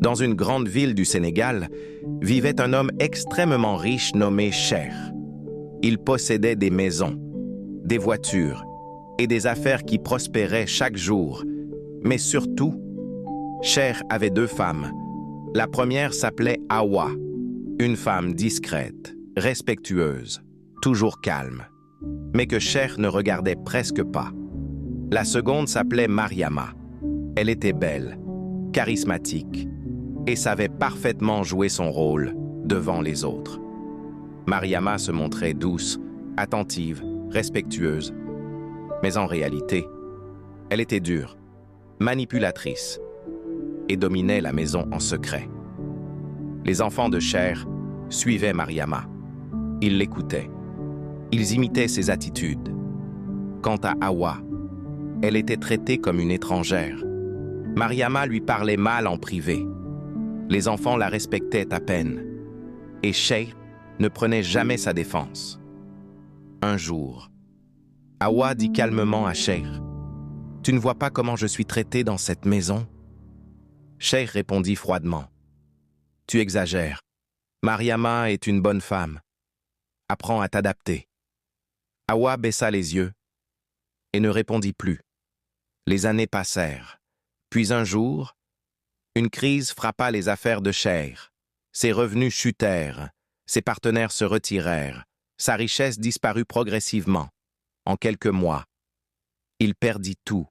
Dans une grande ville du Sénégal, vivait un homme extrêmement riche nommé Cher. Il possédait des maisons, des voitures et des affaires qui prospéraient chaque jour. Mais surtout, Cher avait 2 femmes. La première s'appelait Awa, une femme discrète, respectueuse, toujours calme, mais que Cher ne regardait presque pas. La seconde s'appelait Mariama. Elle était belle, charismatique, et savait parfaitement jouer son rôle devant les autres. Mariama se montrait douce, attentive, respectueuse. Mais en réalité, elle était dure, manipulatrice, et dominait la maison en secret. Les enfants de Cher suivaient Mariama. Ils l'écoutaient. Ils imitaient ses attitudes. Quant à Awa, elle était traitée comme une étrangère. Mariama lui parlait mal en privé. Les enfants la respectaient à peine. Et Cher ne prenait jamais sa défense. Un jour, Awa dit calmement à Cher, « Tu ne vois pas comment je suis traitée dans cette maison ?» Cher répondit froidement, « Tu exagères. Mariama est une bonne femme. Apprends à t'adapter. » Awa baissa les yeux et ne répondit plus. Les années passèrent. Puis un jour, une crise frappa les affaires de Cher. Ses revenus chutèrent, ses partenaires se retirèrent, sa richesse disparut progressivement. En quelques mois, il perdit tout.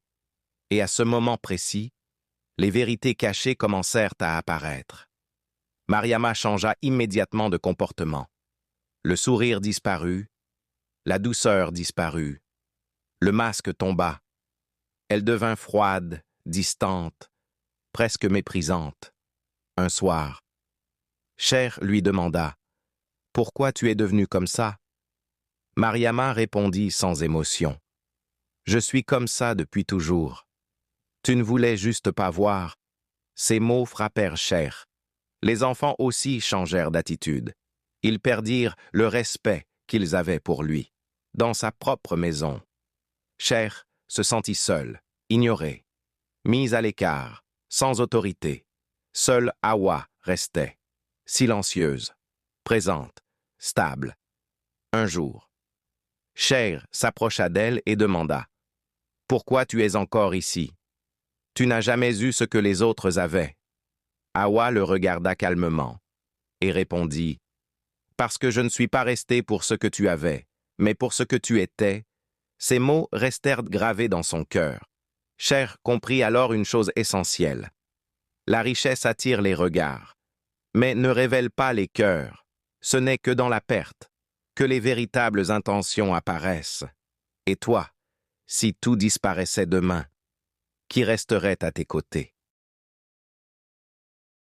Et à ce moment précis, les vérités cachées commencèrent à apparaître. Mariama changea immédiatement de comportement. Le sourire disparut, la douceur disparut, le masque tomba. Elle devint froide, distante, presque méprisante. Un soir, Cher lui demanda « Pourquoi tu es devenue comme ça ?» Mariama répondit sans émotion « Je suis comme ça depuis toujours. Tu ne voulais juste pas voir. » Ces mots frappèrent Cher. Les enfants aussi changèrent d'attitude. Ils perdirent le respect qu'ils avaient pour lui. Dans sa propre maison, Cher se sentit seul, ignoré, mise à l'écart, sans autorité. Seule Awa restait, silencieuse, présente, stable. Un jour, Cher s'approcha d'elle et demanda « Pourquoi tu es encore ici? Tu n'as jamais eu ce que les autres avaient. » Awa le regarda calmement et répondit « Parce que je ne suis pas resté pour ce que tu avais, mais pour ce que tu étais. » Ces mots restèrent gravés dans son cœur. Cher comprit alors une chose essentielle. La richesse attire les regards, mais ne révèle pas les cœurs. Ce n'est que dans la perte que les véritables intentions apparaissent. Et toi, si tout disparaissait demain, qui resterait à tes côtés?